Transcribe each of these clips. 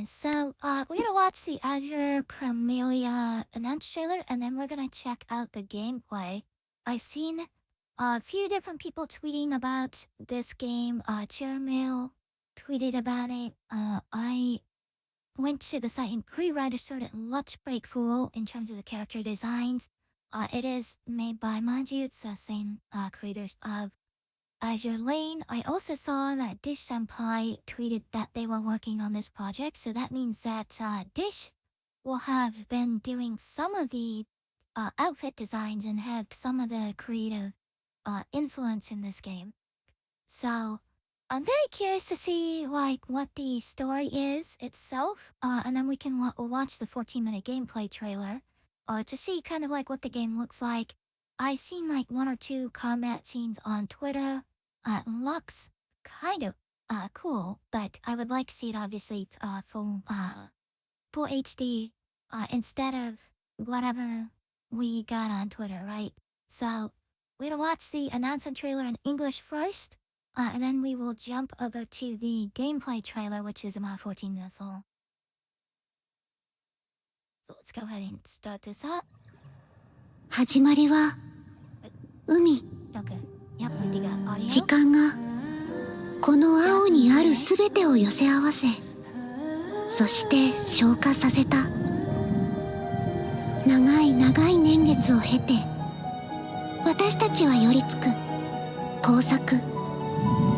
fine. So, we're gonna watch the Azur Promelia announce trailer, and then we're gonna check out the gameplay. I've seen a few different people tweeting about this game. Chairmail tweeted about it. I went to the site and pre-registered. It looks pretty cool in terms of the character designs. It is made by Manjutsu, same creators of Azure Lane. I also saw that Dish Senpai tweeted that they were working on this project, so that means that Dish will have been doing some of the outfit designs and have some of the creative influence in this game. So I'm very curious to see like what the story is itself, and then we can watch the 14-minute gameplay trailer to see kind of like what the game looks like. I've seen like one or two combat scenes on Twitter. Looks kind of cool, but I would like to see it obviously full HD instead of whatever we got on Twitter, right? So we're gonna watch the announcement trailer in English first, and then we will jump over to the gameplay trailer, which is about 14 minutes long. So let's go ahead and start this up. 始まりは海。 Okay. Yep, we do got audio. 時間がこの青にあるすべてを寄せ合わせ、そして消化させた。長い長い年月を経て、私たちは寄りつく工作、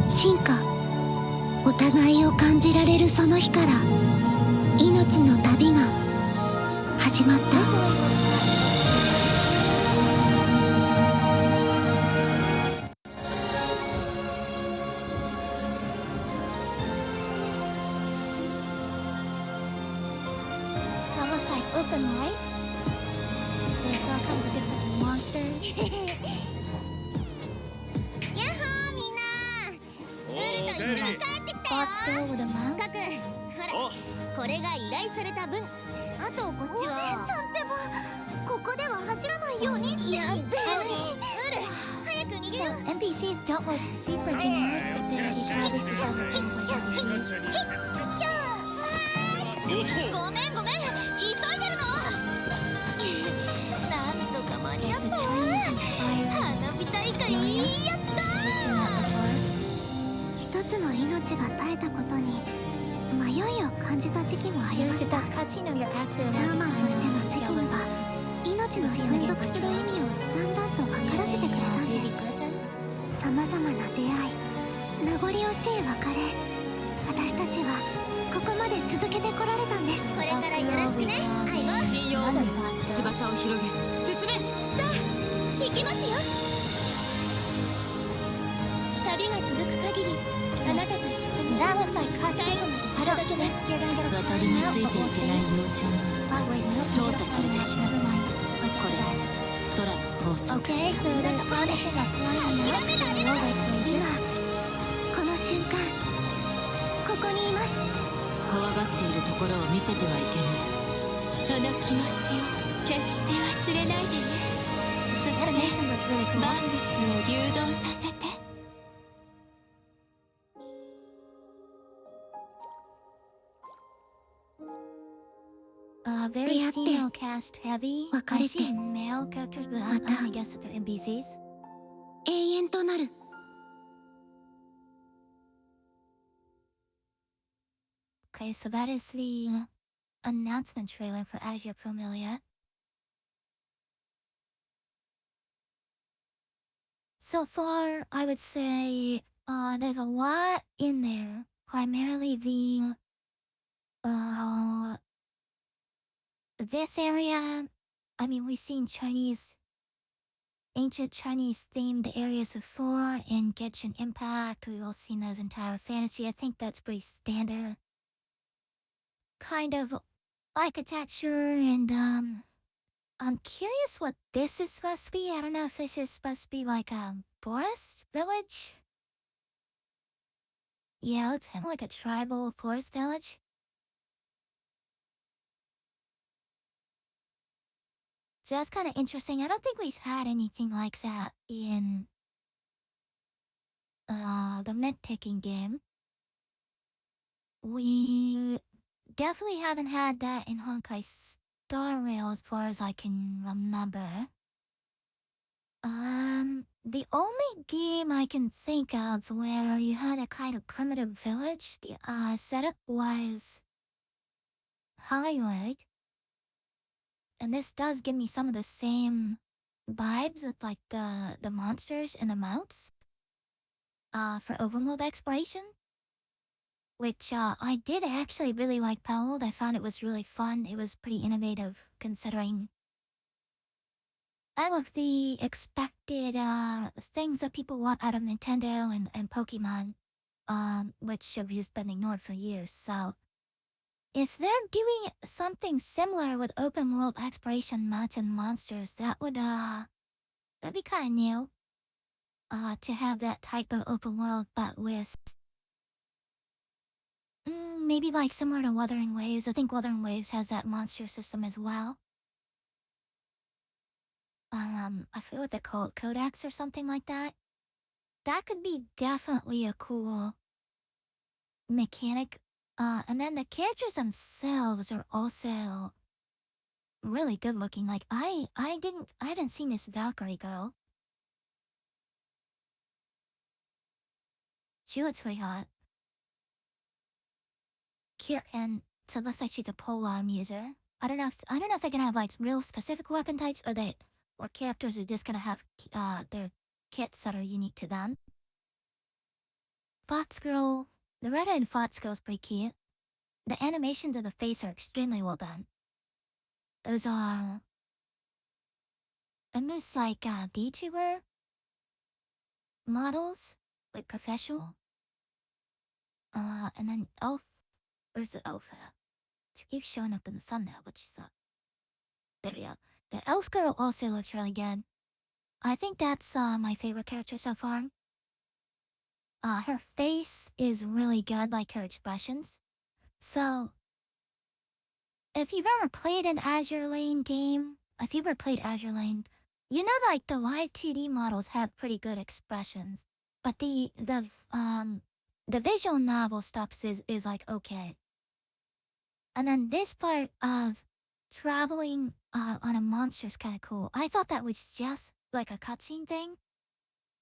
進化、お互いを感じられるその日から命の旅が始まった。Open right. There's all kinds of different monsters. Yahoo, みんな。ウルと一緒に帰ってきたよ。 Bot still with a mouse. カク、ほら、これが依頼された分。あとこっちは。お姉ちゃんってば、ここでは走らないようにって言ってるのに。ウル、早く逃げよう。 NPCs don't look super generic, but they're this is how the gameplay ごめんごめん、急いでるの。なんとか間に合ったわ。花火大会やったー。一つの命が絶えたことに迷いを感じた時期もありました。シャーマンとしての責務が命の存続する意味をだんだんと分からせてくれたんです。さまざまな出会い、名残惜しい別れ、私たちはここまで続けてこられたんです。これからよろしくね、相棒。信用に翼を広げ進め。さあ行きますよ。旅が続く限りあなたと一緒に最後までいただけます。渡りについていけない幼虫が淘汰されてしまう。これは空の法則。Okay, so there's promising a flying out. 今この瞬間ここにいます。怖がっているところを見せてはいけない。その気持ちを決して忘れないでね。そして万物を流動させて。Very female cast heavy. I see male characters, but I only guess that they're NPCs. 永遠となる。 Okay, so that is the announcement trailer for Azur Promilia. So far, I would say there's a lot in there. Primarily this area. I mean, we've seen ancient Chinese themed areas before in Genshin Impact. We've all seen those in Tower of Fantasy. I think that's pretty standard kind of architecture, and I'm curious what this is supposed to be. I don't know if this is supposed to be like a forest village. Yeah, it's kind of like a tribal forest village. So that's kind of interesting. I don't think we've had anything like that in the myth picking game. We definitely haven't had that in Honkai Star Rail as far as I can remember. The only game I can think of where you had a kind of primitive village setup was Highwood. And this does give me some of the same vibes with like the monsters and the mounts for overworld exploration. Which I did actually really like Powell. I found it was really fun. It was pretty innovative considering all of the expected things that people want out of Nintendo and Pokemon, which have just been ignored for years. So if they're doing something similar with open world exploration mounts and monsters, that'd be kind of new. To have that type of open world, but with maybe like similar to Wuthering Waves. I think Wuthering Waves has that monster system as well. I forget what they're called, Codex or something like that. That could be definitely a cool mechanic. And then the characters themselves are also really good looking. Like I hadn't seen this Valkyrie girl. She looks pretty hot. Cute, and so it looks like she's a polearm user. I don't know if they can have like real specific weapon types or characters are just gonna have their kits that are unique to them. Fox Girl, the redheaded Fox Girl is pretty cute. The animations of the face are extremely well done. Those are almost like VTuber models, like professional. And then Elf, where's the Elf? She keeps showing up in the thumbnail, but she's there we go. The Elf Girl also looks really good. I think that's my favorite character so far. Her face is really good, like her expressions. So, if you've ever played an Azur Lane game, if you've ever played Azur Lane, you know like the live 2D models have pretty good expressions, but the visual novel stuff is like okay. And then this part of traveling on a monster is kind of cool. I thought that was just like a cutscene thing.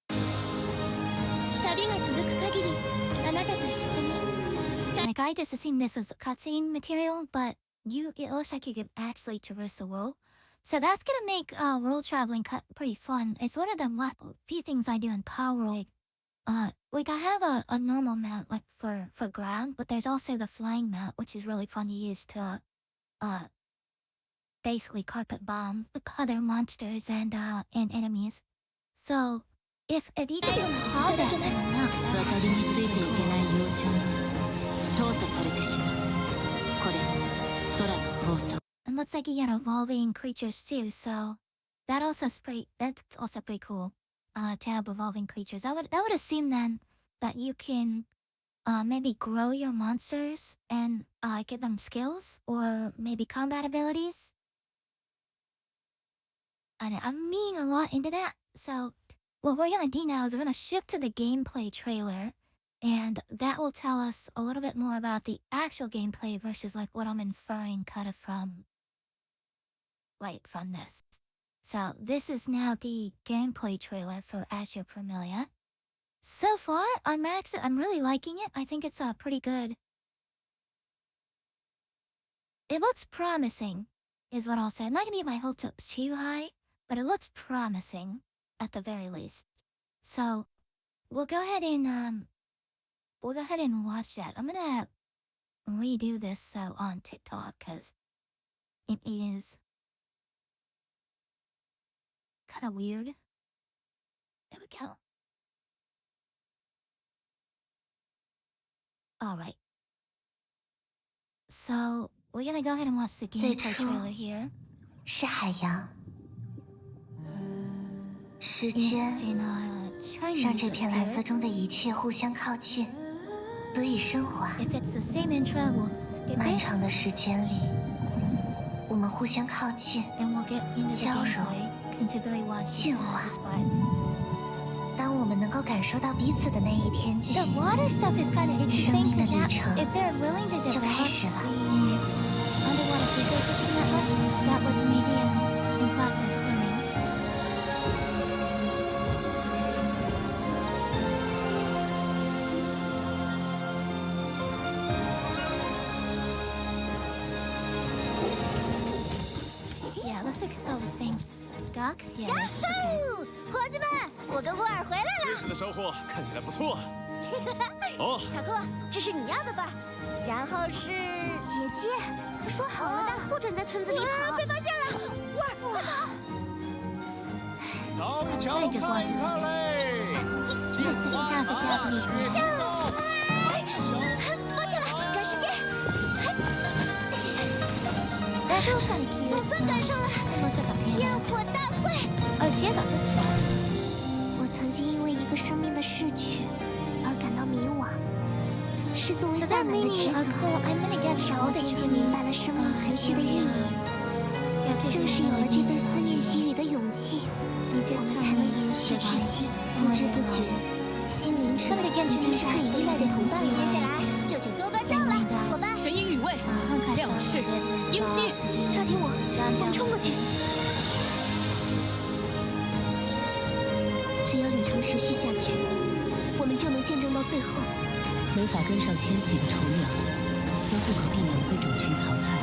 旅が続く限りあなたと一緒に Like I just assumed this was cutscene material, but it looks like you can actually traverse the world. So that's gonna make world traveling pretty fun. It's one of the few things I do in Power League. Like I have a normal mount like for ground, but there's also the flying mount, which is really fun to use to basically carpet bomb other monsters and enemies. So if you could call that mount, 渡りについていけない幼鳥が淘汰されてしまう。これも空の法則。 and looks like you get evolving creatures too, so that's also pretty cool. To have evolving creatures. I would assume then that you can maybe grow your monsters and give them skills or maybe combat abilities. And I'm meaning a lot into that. So what we're gonna do now is we're gonna shift to the gameplay trailer, and that will tell us a little bit more about the actual gameplay versus like what I'm inferring kind of from this. So this is now the gameplay trailer for Azur Promelia. So far, I'm really liking it. I think it's pretty good. It looks promising, is what I'll say. I'm not gonna get my hopes up too high, but it looks promising at the very least. So we'll go ahead and watch that. I'm gonna redo this on TikTok because it is kind of weird. There we go. Alright. So, we're gonna go ahead and watch the gameplay trailer here. 是海洋，时间 让这片蓝色中的一切互相靠近，得以升华。 If it's the same intro, we'll skip 漫 it 长的时间里，我们互相靠近， and we'll get into the 交融 gameplay since you've already watched 进化 this part. 当我我们能够感受到彼此的那一天起， The water stuff is kind of 生 interesting 命的 because 旅程 if they're willing to 就 develop 开始了。 the underwater ecosystem that much, that would maybe imply for swimming. Yeah, looks like it's all the same stock. Yeah. Okay. 伙计们，我跟沃尔回来了。这次的收获看起来不错。哦，卡库，这是你要的吧？然后是姐姐，说好了的，不准在村子里跑。被发现了，沃尔，快跑！唐强派他嘞！ Just to have the Japanese one. 抱歉了，赶时间。 That girl's kind of cute. 总算赶上了 Looks like a 焰 piano. 火大会。 Oh, she has a good shot. 我曾经因为一个生命的逝去而感到迷惘，是作为 So 萨 that 满的职 meaning, 责， so I'm gonna guess 让 all 我 the 渐渐明白了生命存续的意义。正是有了这份思念给予的勇气，我们才能延续至今。不知不觉，心灵之已经是可以依赖的同伴了。接下来就请多关照了，伙伴。神鹰羽卫，亮翅鹰击，抓紧我，我们冲过去。只要旅程持续下去，我们就能见证到最后。没法跟上迁徙的雏鸟，将不可避免地被种群淘汰。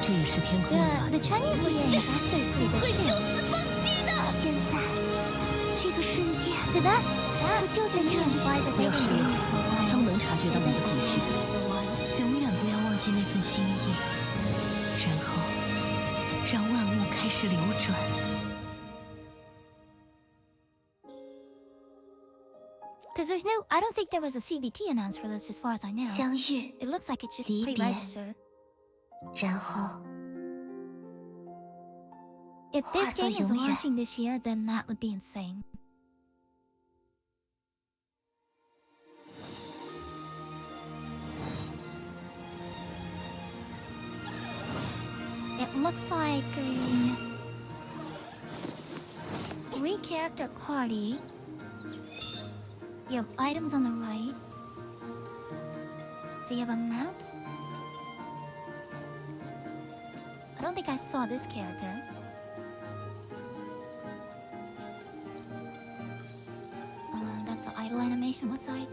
这也是天空的法 The 则。 Chinese leader is actually pretty good 会就 too. 此放弃的。现在，这个瞬间， So that 我就在这里。 implies that 不 they've 要 been 失 doing 落 this for a while. 他们能察觉到你的恐惧， 永远不要忘记那份心意，然后让万物开始流转。 Because there's no, I don't think there was a CBT announced for this as far as I know. 相遇， It looks like it's just 离别 pre-registered. 然后 If this 化作 game is 永远。 launching this year, then that would be insane. It looks like a 3-character party. You have items on the right. Do you have a mount? I don't think I saw this character. That's the idle animation looks like.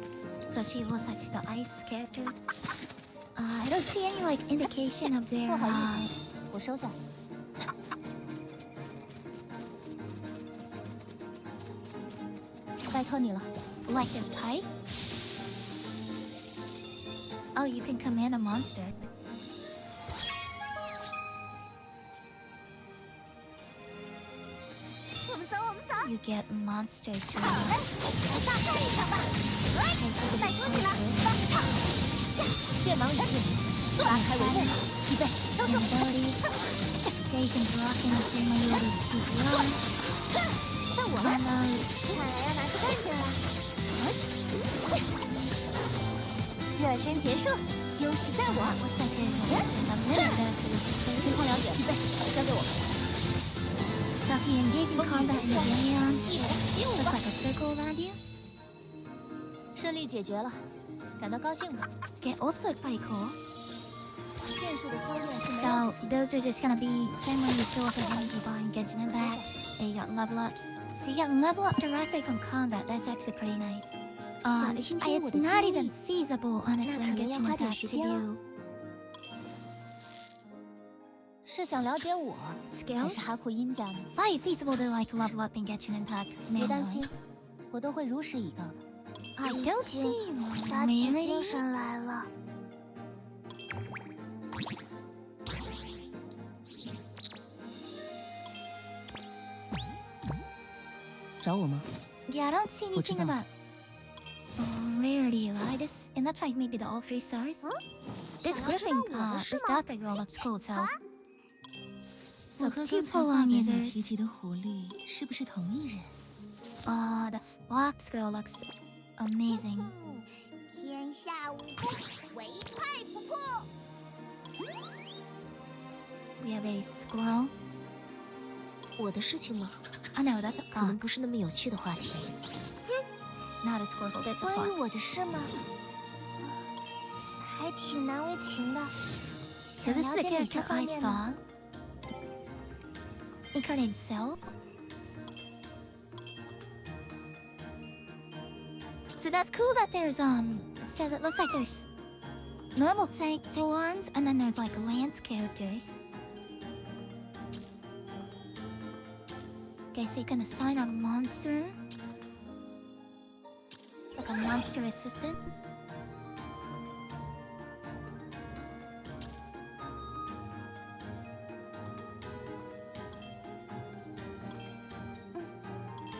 So she looks like she's the ice character. I don't see any like indication of their 我收下。拜托你了。 like their type. Oh, you can command a monster. 我们走，我们走。 You get monster to 好嘞，来大战一场吧！拜托你了，帮唱。剑芒已至，拉开帷幕，预备，收手。 abilities. Okay, you can block in the same way you would with PTR. 到我了， And 看来要拿出干劲了。热身结束，优势在我。 what's that character? There's a minute there to this 情 space. 况了解，预备，交给我。 So if you engage in combat in the area, 一鼓起舞 looks 吧。 like a circle around you. 顺利解决了，感到高兴吗？ Okay, also pretty cool. 剑术的修炼是没有 So 止境。 those are just gonna be same way you fill up your energy bar and Genshin Impact. And you got level ups. So you get level up directly from combat. That's actually pretty nice. It's not even feasible, honestly, in Genshin Impact to do 是想了解我，还 skills. 是哈库因家呢？ It's not even feasible to like level up in Genshin Impact 别担心 manually.，我都会如实以告的。 I don't see 打起精 Mary. 神来了。找我吗？ Yeah, I don't see anything 我知道。 about rarity Elitis, and that's why maybe the all 3 stars. This 想要知道 Griffin, 我的事 this 吗？ Dark Girl looks cool, so 我 the 和 two 刚才画面里 Polong 提 users. 及的狐狸是不是同一人？ The Fox Girl looks amazing. 天下武功，唯快不破。 We have a squirrel. 我的事情吗？ Oh no, that's a 可能不 fox. 是那么有趣的话题。not a Squirtle, it's a 关于 fox. 我的事吗？还挺难为情的。 So 想 this 了 is the 解哪 character 些方 I 面呢？ saw. I think her name's Cell. So that's cool that there's so it looks like there's normal forms and then there's like lance characters. Okay, so you can assign a monster. Like a monster assistant. Mm.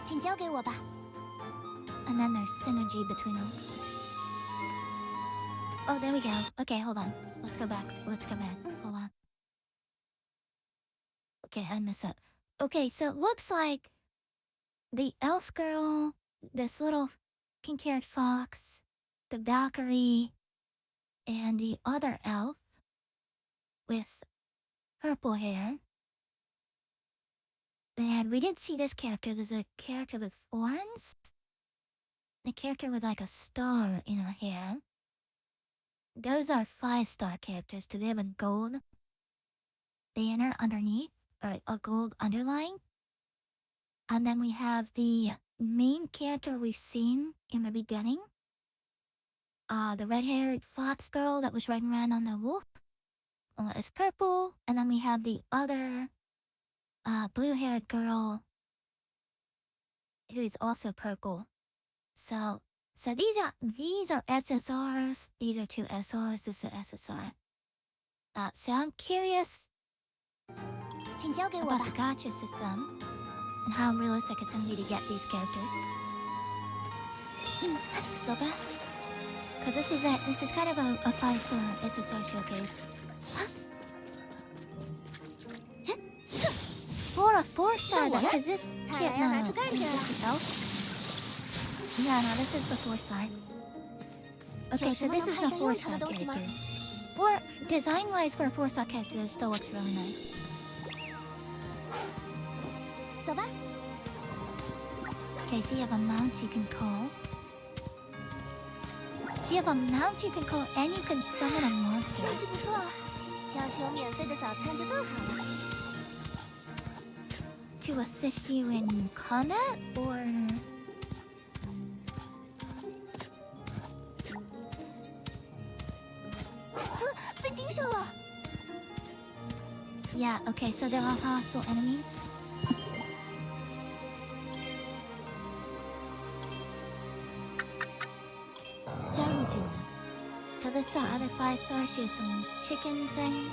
请交给我吧。 And then there's synergy between them. Oh, there we go. Okay, hold on. Let's go back. Hold on. Okay, I messed up. Okay, so it looks like the elf girl, this little pink-haired fox, the Valkyrie, and the other elf with purple hair. And we didn't see this character. There's a character with horns. The character with like a star in her hair. Those are 5-star characters. Do they have a gold banner underneath? Or a gold underline? And then we have the main character we've seen in the beginning. The red-haired fox girl that was riding around on the wolf. Is purple. And then we have the other blue-haired girl who is also purple. So these are SSRs. These are 2 SRs. This is an SSR. So I'm curious 请交给我 about 吧 the。gacha system and how realistic it's gonna be to get these characters. 走吧。 Cause this is kind of a 5-star SSR showcase. For a 4-star, though, cause this no, is this the elf? Yeah, no, this is the 4-star. Okay, so this is the 4-star character. Or design-wise for a 4-star character, it still looks really nice. 走吧。 Okay, so you have a mount you can call. So you have a mount you can call, and you can summon a monster. 运气不错，要是有免费的早餐就更好了。 To assist you in combat, or... 被盯上了。 Yeah, okay, so there are hostile enemies. So this other 5-star, she has some chicken thing.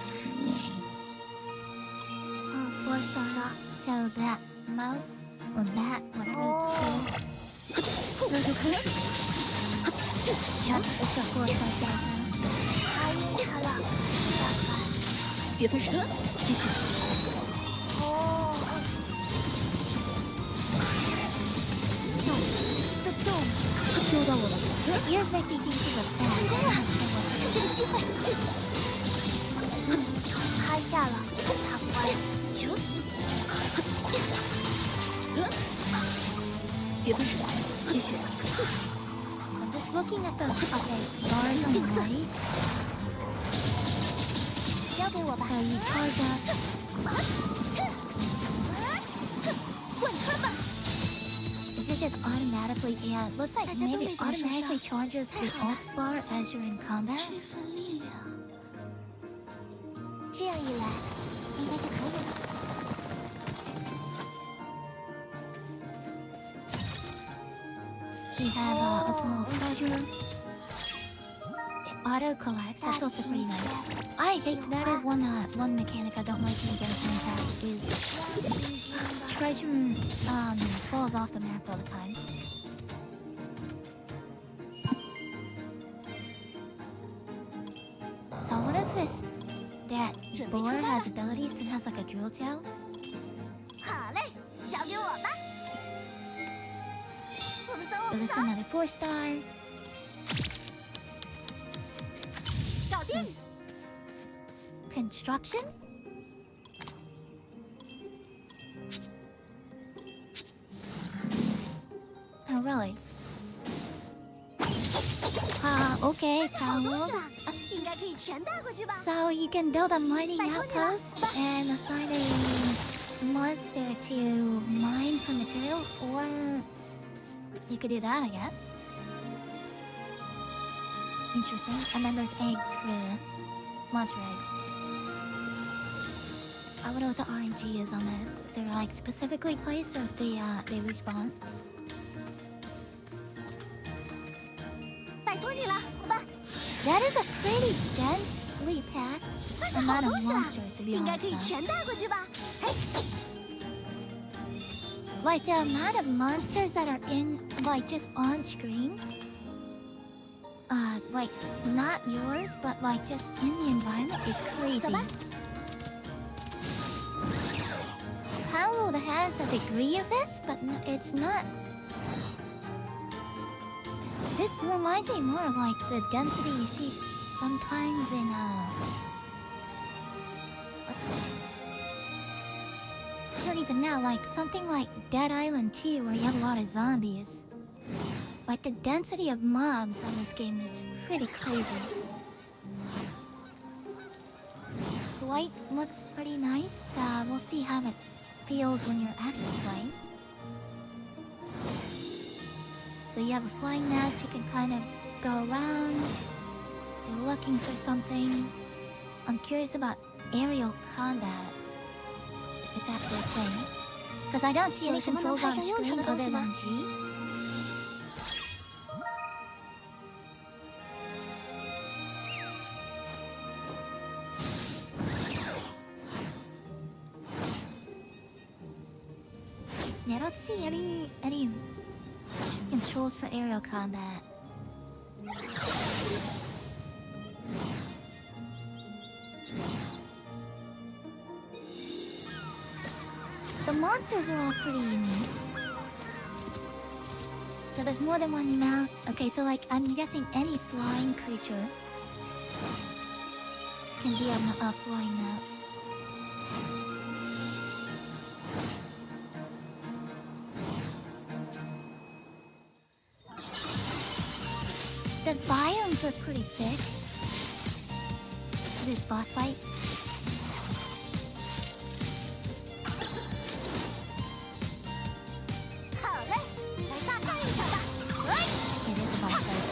4-star, so that mouse, or that, whatever she is. 那就开始。 It's a 4-star character. 太晕他了。别分神，继续。哦。丢到我了。 Your ears make me think she's a bat. 成功了，趁这个机会。趴下了，他乖。行。别分神，继续。 I'm just looking at the bars on the right. 交给我吧。 So you charge up. 贯穿吧。 Is it just automatically? Yeah, it looks like maybe it automatically charges the alt bar as you're in combat. 这份力量，这样一来，应该就可以了。 We have a Pearl treasure. It auto collects. That's also pretty nice. I think that is one mechanic I don't like in Genshin Impact is treasure falls off the map all the time. So what if that boar has abilities and has like a drill tail? 好嘞，交给我吧。我们走，我 So 们 this 走 is。another 4-star. 搞定。 There's construction. Oh really? Okay, Paolo. 应该可以全带回去吧。 So you can build a mining outpost and assign a monster to mine for material, or you could do that, I guess. Interesting. And then there's eggs for monster eggs. I wonder what the RNG is on this. If they're like specifically placed or if they respawn. 拜托你了，伙伴， That is a pretty densely packed 那是好 amount 东 of 西啊， monsters to be 应该可以 honest. 全带回去吧。嘿， Like the amount of monsters that are in, like just on screen. Like not yours, but like just in the environment is crazy. Harold has a degree of this, but it's not. This reminds me more of like the density you see sometimes in what's that? I don't even know, like something like Dead Island 2 where you have a lot of zombies. Like the density of mobs on this game is pretty crazy. Flight looks pretty nice. We'll see how it feels when you're actually flying. So you have a flying mount, you can kind of go around. You're looking for something. I'm curious about aerial combat. If it's actually a thing. Because I don't see any controls on screen other than G. Yeah, I don't see any controls for aerial combat. The monsters are all pretty unique. So there's more than one mount. Okay, so like I'm guessing any flying creature can be a flying mount. The biomes look pretty sick. This boss fight. It is a boss fight.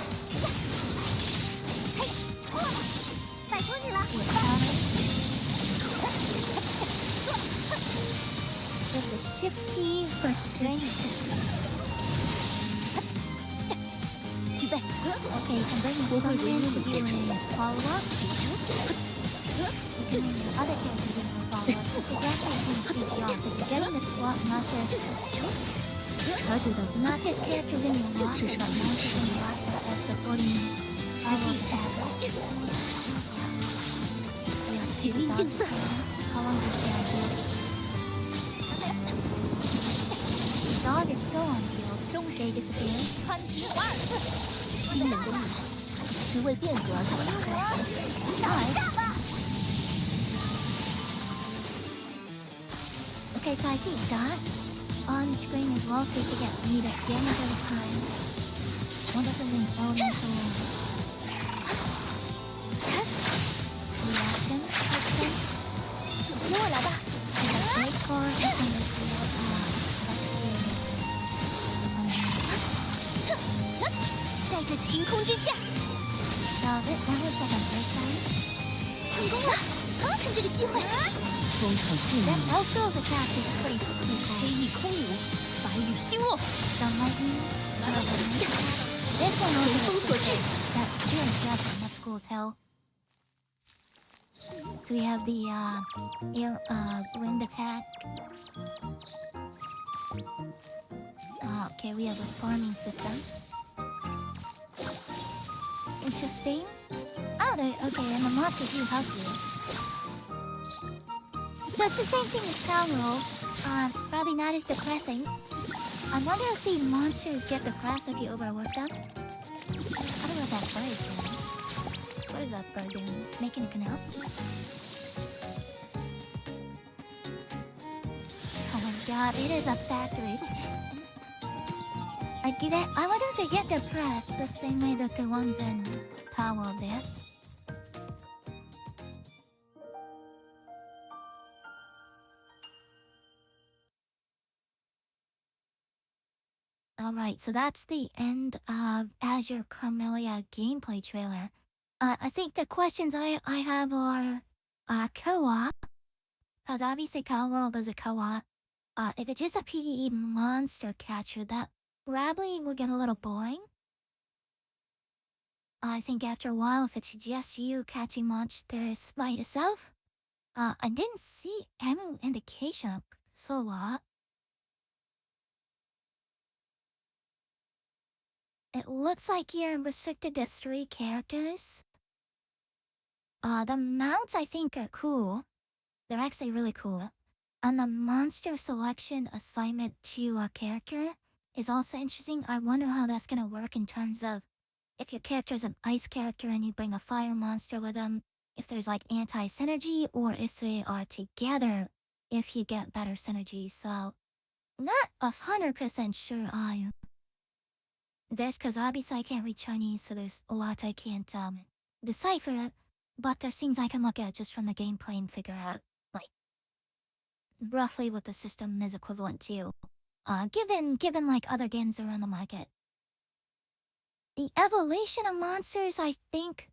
With power. With the shift key for strength. Okay, you can bring the summon doing follow-up. You can bring the other characters in for follow-up. So it's actually seems pretty off. But you're getting to swap not just characters in your roster, but monsters in your roster as supporting other characters. How long does this do? Dog is still on field. They disappeared. 惊人的历史，只为变革而找到倒下吧！ Okay, so I see dots on screen as well, so you can get meter damage over time. One of them is elemental reaction type thing. 跟我来吧。 Wait for this electric 在这晴空之下， So that looks like a break time. 成功了！趁这个机会，风场尽 That 你 Elfrill's attack is pretty 黑 cool. 翼空舞，白羽星落， Some lightning. This one 随 also 风 looks 所 like 至。 that spear javelin. That's cool as hell. So we have the wind attack. Okay, we have a farming system. Interesting. Oh, okay, and the monsters do help you. So it's the same thing as Power Roll. Probably not as depressing. I wonder if the monsters get depressed if you overwork them. I don't know what that bird is doing. What is that bird doing? It's making a canal? Oh my god, it is a factory. I wonder if they get depressed the same way that the ones in power of there. Alright, so that's the end of Azur Promelia gameplay trailer. I think the questions I have are co-op, because obviously Cow World is a co-op. If it's just a PvE monster catcher, that probably will get a little boring. I think after a while, if it's just you catching monsters by yourself, I didn't see any indication of co-op. It looks like you're restricted to 3 characters. The mounts I think are cool. They're actually really cool. And the monster selection assignment to a character is also interesting. I wonder how that's gonna work in terms of if your character is an ice character and you bring a fire monster with them, if there's like anti-synergy, or if they are together, if you get better synergy. So, not 100% sure I That's because obviously I can't read Chinese, so there's a lot I can't decipher it. But there's things I can look at just from the gameplay and figure out, like, roughly what the system is equivalent to, given like other games around the market. The evolution of monsters, I think,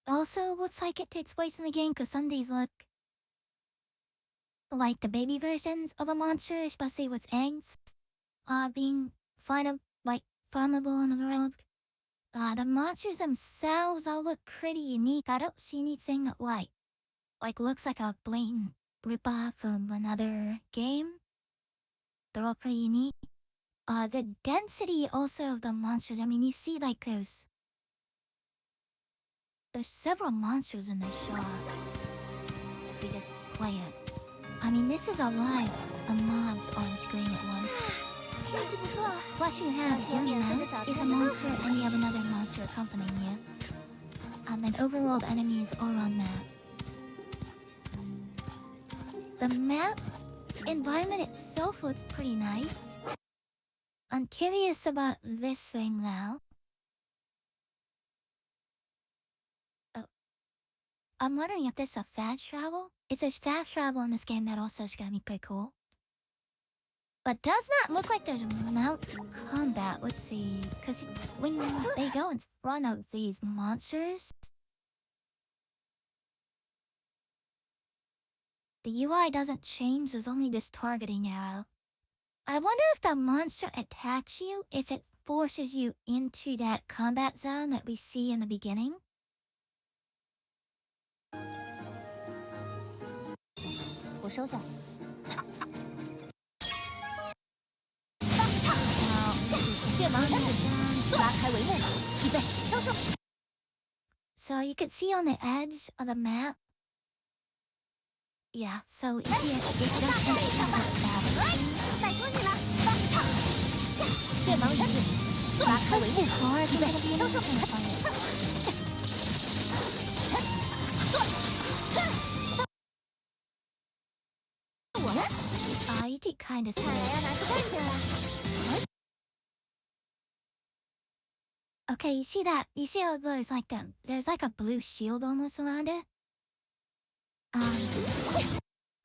also looks like it takes place in the game, because some of these look like the baby versions of a monster, especially with eggs, being farmable in the world. The monsters themselves all look pretty unique. I don't see anything that looks like a blatant ripoff from another game. They're all pretty unique. The density also of the monsters, I mean, you see like there's several monsters in this shot. If we just play it. I mean, this is a lot of mobs on screen at once. Plus you have your mount is a monster and you have another monster accompanying you. And then overworld enemies are on that. The map environment itself looks pretty nice. I'm curious about this thing now. Oh. I'm wondering if this is a fast travel? If there's fast travel in this game, that also is gonna be pretty cool. But does not look like there's mount combat. Let's see. Because when they go in front of these monsters, the UI doesn't change. There's only this targeting arrow. I wonder if the monster attacks you, if it forces you into that combat zone that we see in the beginning. So you can see on the edge of the map. Yeah, so if you just enter you can kind of see it. Okay, you see that? You see how there's like a blue shield almost around it?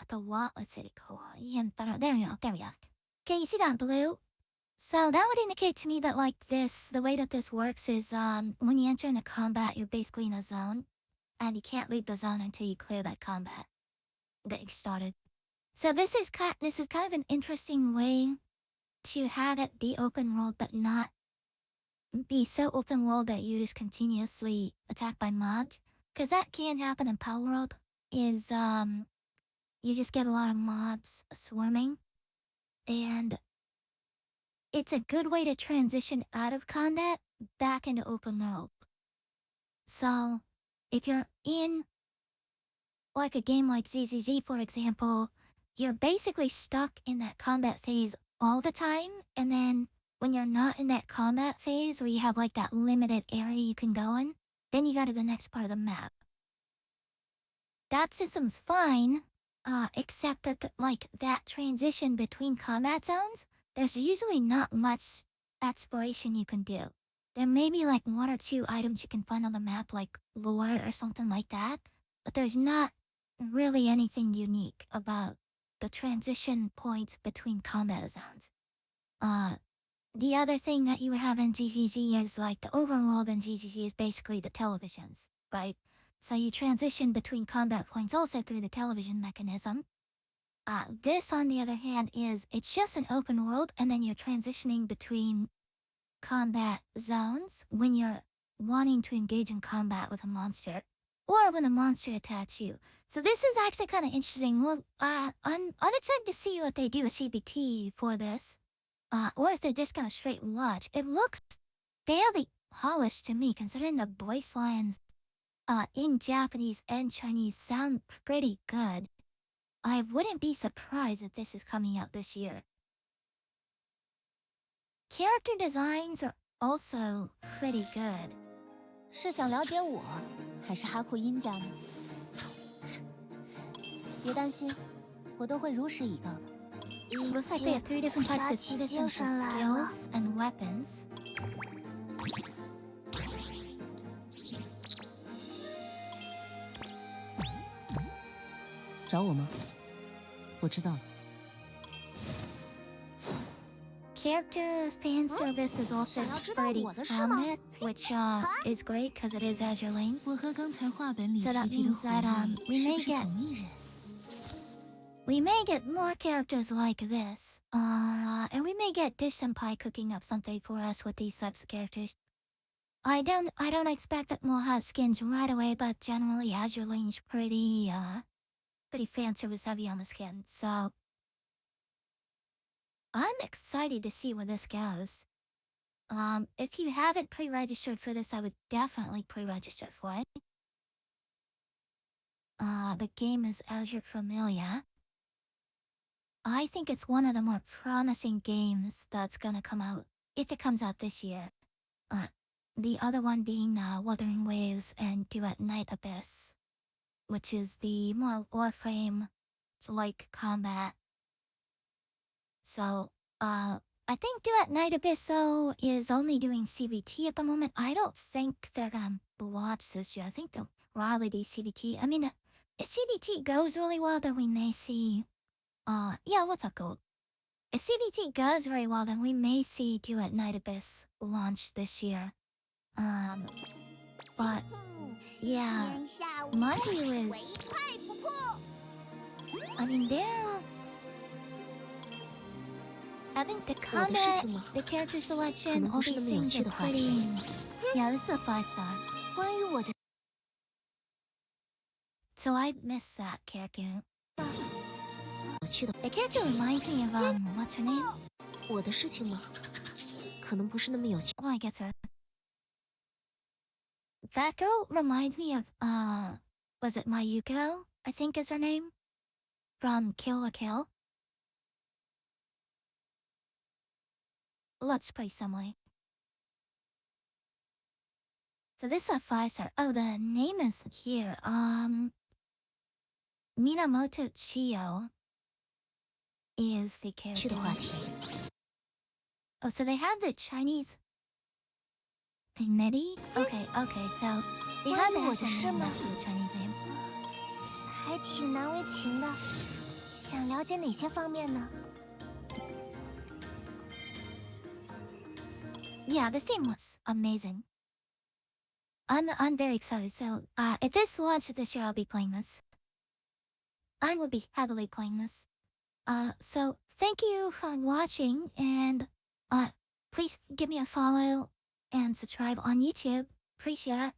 The what? Let's see. There we go. Okay, you see that blue? So that would indicate to me that the way that this works is when you enter into combat, you're basically in a zone, and you can't leave the zone until you clear that combat that you started. So this is kind of an interesting way to have it be open world, but not be so open world that you just continuously attacked by mobs, because that can happen in Power World. Is you just get a lot of mobs swarming, and it's a good way to transition out of combat back into open world. So if you're in like a game like ZZZ, for example, you're basically stuck in that combat phase all the time, and then when you're not in that combat phase where you have like that limited area you can go in, then you go to the next part of the map. That system's fine, except that that transition between combat zones, there's usually not much exploration you can do. there may be like 1 or 2 items you can find on the map, like lore or something like that. But there's not really anything unique about the transition points between combat zones. The other thing that you have in GGG is like the overworld in GGG is basically the televisions, right? So you transition between combat points also through the television mechanism. This, on the other hand, it's just an open world, and then you're transitioning between combat zones when you're wanting to engage in combat with a monster, or when a monster attacks you. So this is actually kind of interesting. Well, I'm excited to see what they do with CBT for this, or if they're just gonna straight watch. It looks fairly polished to me, considering the voice lines in Japanese and Chinese sound pretty good. I wouldn't be surprised if this is coming out this year. Character designs are also pretty good. 是想了解我，还是哈库因家呢？别担心，我都会如实以告的。 Looks like they have 3 different types of citizens with skills and weapons. 找我吗？我知道了。 Character fan service is also pretty prominent, which is great because it is Azur Lane. 我和刚才话本里 So that 提及的 means that 狐狸 we 是 may 不是 get 同一人？ we may get more characters like this. And we may get Dish Senpai cooking up something for us with these types of characters. I don't expect that we'll have skins right away, but generally Azur Lane's pretty fan service heavy on the skin, so I'm excited to see where this goes. If you haven't pre-registered for this, I would definitely pre-register for it. The game is Azur Promelia. I think it's one of the more promising games that's gonna come out, if it comes out this year. The other one being Wuthering Waves and Duet Night Abyss, which is the more Warframe-like combat. So, I think Duet Night Abyss though is only doing CBT at the moment. I don't think they're gonna watch this year. I think they'll probably be CBT. I mean, if CBT goes really well, then we may see... yeah, what's up, Gold? If CBT goes very well, then we may see Duet Night Abyss launch this year. But, yeah, my view is... I mean, I think the combat, the character selection, all these things are pretty... Yeah, this is a 5-star. 关于我的 So I missed that character. 有趣的， The character reminds me of, what's her name? 我的事情吗？可能不是那么有趣。 Oh, I guess her. That girl reminds me of, was it Mayuko? I think is her name? From Kill la Kill? Let's play some way. So this is a 5-star. Oh, the name is here. Minamoto Chiyo is the 趣 character. 的话题， Oh, so they have the Chinese Neri? Okay, so they have the actual name next to the Chinese name. 还挺难为情的。想了解哪些方面呢？ Yeah, this game was amazing. I'm very excited. So, if this launches this year, I'll be playing this. I will be heavily playing this. So thank you for watching, and please give me a follow and subscribe on YouTube. Appreciate it.